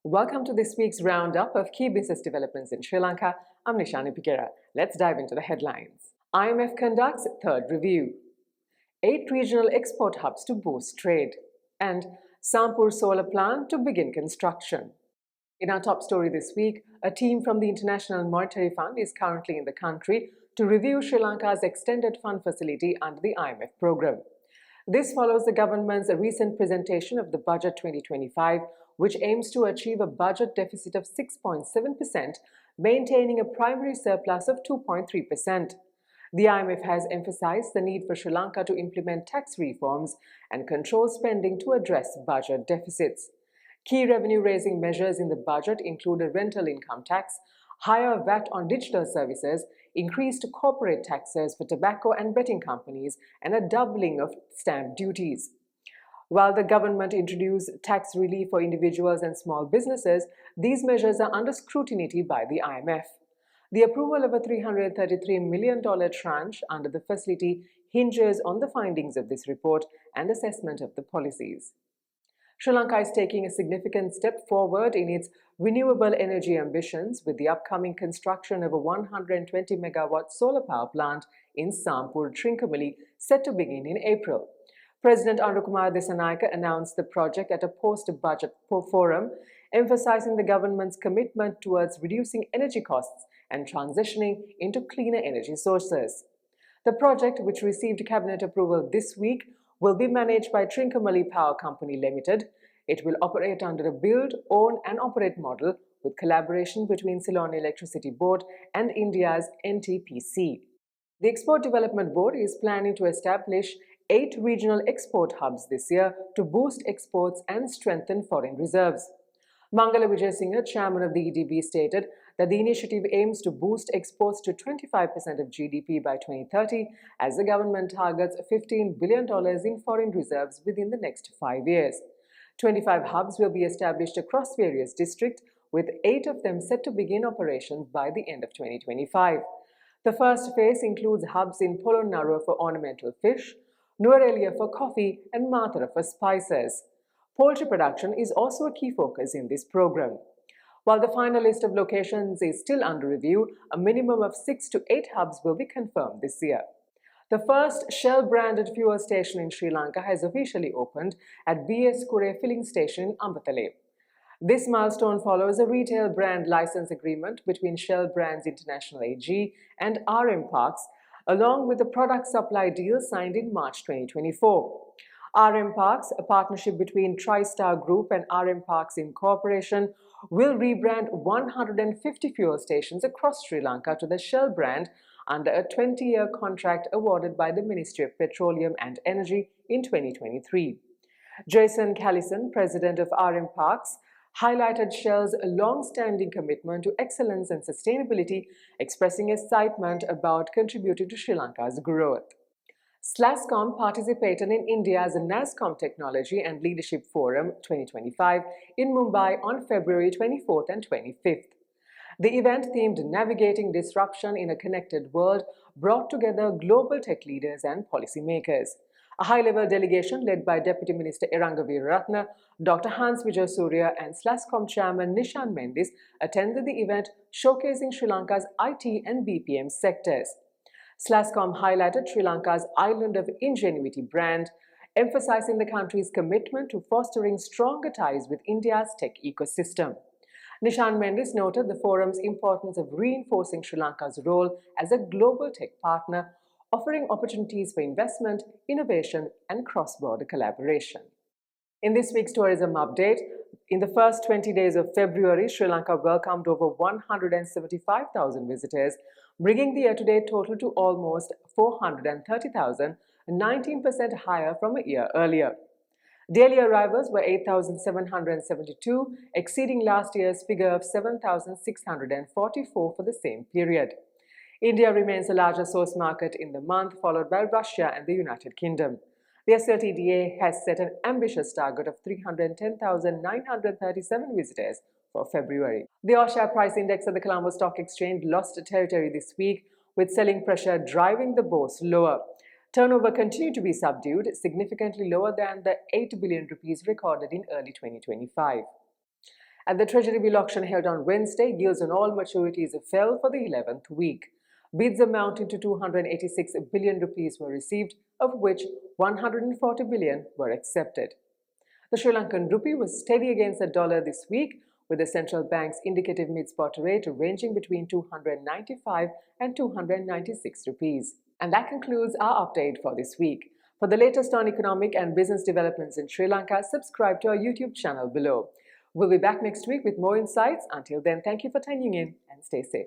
Welcome to this week's roundup of key business developments in Sri Lanka. I'm Nishani Pigera. Let's dive into the headlines. IMF conducts third review. 8 regional export hubs to boost trade. And Sampur solar plant to begin construction. In our top story this week, a team from the International Monetary Fund is currently in the country to review Sri Lanka's extended fund facility under the IMF program. This follows the government's recent presentation of the Budget 2025, which aims to achieve a budget deficit of 6.7%, maintaining a primary surplus of 2.3%. The IMF has emphasized the need for Sri Lanka to implement tax reforms and control spending to address budget deficits. Key revenue-raising measures in the budget include a rental income tax, higher VAT on digital services, increased corporate taxes for tobacco and betting companies, and a doubling of stamp duties. While the government introduced tax relief for individuals and small businesses, these measures are under scrutiny by the IMF. The approval of a $333 million tranche under the facility hinges on the findings of this report and assessment of the policies. Sri Lanka is taking a significant step forward in its renewable energy ambitions with the upcoming construction of a 120 megawatt solar power plant in Sampur, Trincomalee, set to begin in April. President Anukumar Dissanayake announced the project at a post-budget forum, emphasizing the government's commitment towards reducing energy costs and transitioning into cleaner energy sources. The project, which received cabinet approval this week, will be managed by Trincomalee Power Company Limited. It will operate under a build, own and operate model with collaboration between Ceylon Electricity Board and India's NTPC. The Export Development Board is planning to establish 8 regional export hubs this year to boost exports and strengthen foreign reserves. Mangala Wijayasinghe, chairman of the EDB, stated that the initiative aims to boost exports to 25% of GDP by 2030 as the government targets $15 billion in foreign reserves within the next 5 years. 25 hubs will be established across various districts, with 8 of them set to begin operations by the end of 2025. The first phase includes hubs in Polonnaruwa for ornamental fish, Nuwara for coffee, and Mathura for spices. Poultry production is also a key focus in this program. While the final list of locations is still under review, a minimum of 6 to 8 hubs will be confirmed this year. The first Shell-branded fuel station in Sri Lanka has officially opened at BS Kure filling station in Ambatale. This milestone follows a retail brand license agreement between Shell Brands International AG and RM Parks, along with a product supply deal signed in March 2024. RM Parks, a partnership between TriStar Group and RM Parks Incorporation, will rebrand 150 fuel stations across Sri Lanka to the Shell brand under a 20-year contract awarded by the Ministry of Petroleum and Energy in 2023. Jason Callison, president of RM Parks, highlighted Shell's long-standing commitment to excellence and sustainability, expressing excitement about contributing to Sri Lanka's growth. SLASSOM participated in India's NASSCOM Technology and Leadership Forum 2025 in Mumbai on February 24th and 25th. The event, themed Navigating Disruption in a Connected World, brought together global tech leaders and policymakers. A high-level delegation led by Deputy Minister Eranga Veeraratne, Dr. Hans Vijayasuriya and SLASSOM Chairman Nishan Mendis attended the event, showcasing Sri Lanka's IT and BPM sectors. SLASSOM highlighted Sri Lanka's Island of Ingenuity brand, emphasizing the country's commitment to fostering stronger ties with India's tech ecosystem. Nishan Mendis noted the forum's importance of reinforcing Sri Lanka's role as a global tech partner, offering opportunities for investment, innovation, and cross-border collaboration. In this week's tourism update, in the first 20 days of February, Sri Lanka welcomed over 175,000 visitors, bringing the year-to-date total to almost 430,000, 19% higher from a year earlier. Daily arrivals were 8,772, exceeding last year's figure of 7,644 for the same period. India remains the largest source market in the month, followed by Russia and the United Kingdom. The SLTDA has set an ambitious target of 310,937 visitors for February. The all-share price index at the Colombo Stock Exchange lost territory this week, with selling pressure driving the bourse lower. Turnover continued to be subdued, significantly lower than the 8 billion rupees recorded in early 2025. At the Treasury bill auction held on Wednesday, yields on all maturities fell for the 11th week. Bids amounting to 286 billion rupees were received, of which 140 billion were accepted. The Sri Lankan rupee was steady against the dollar this week, with the central bank's indicative mid-spot rate ranging between 295 and 296 rupees. And that concludes our update for this week. For the latest on economic and business developments in Sri Lanka, subscribe to our YouTube channel below. We'll be back next week with more insights. Until then, thank you for tuning in and stay safe.